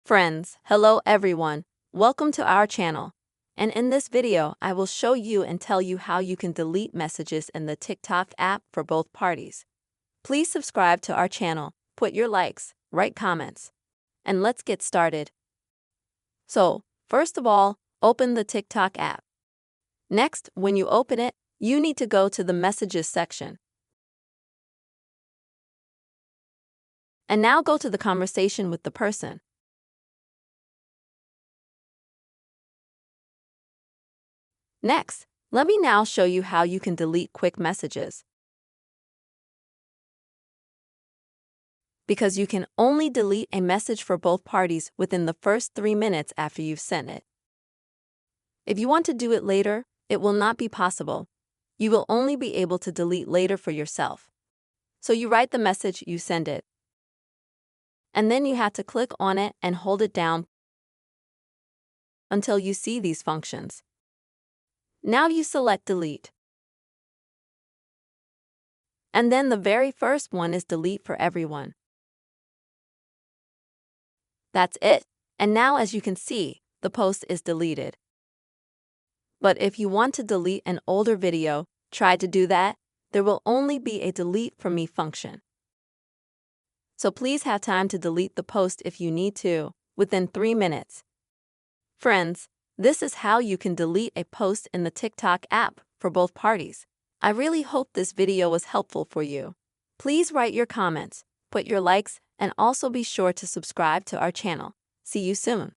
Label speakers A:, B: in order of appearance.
A: Friends, hello everyone. Welcome to our channel. And in this video, I will show you and tell you how you can delete messages in the TikTok app for both parties. Please subscribe to our channel, put your likes, write comments, and let's get started. So, first of all, open the TikTok app. Next, when you open it, you need to go to the Messages section. And now go to the conversation with the person. Next, let me now show you how you can delete quick messages. Because you can only delete a message for both parties within the first 3 minutes after you've sent it. If you want to do it later, it will not be possible. You will only be able to delete later for yourself. So you write the message, you send it. And then you have to click on it and hold it down until you see these functions. Now you select delete. And then the very first one is delete for everyone. That's it. And now as you can see, the post is deleted. But if you want to delete an older video, try to do that. There will only be a delete for me function. So please have time to delete the post if you need to, within 3 minutes. Friends, this is how you can delete a post in the TikTok app for both parties. I really hope this video was helpful for you. Please write your comments, put your likes, and also be sure to subscribe to our channel. See you soon.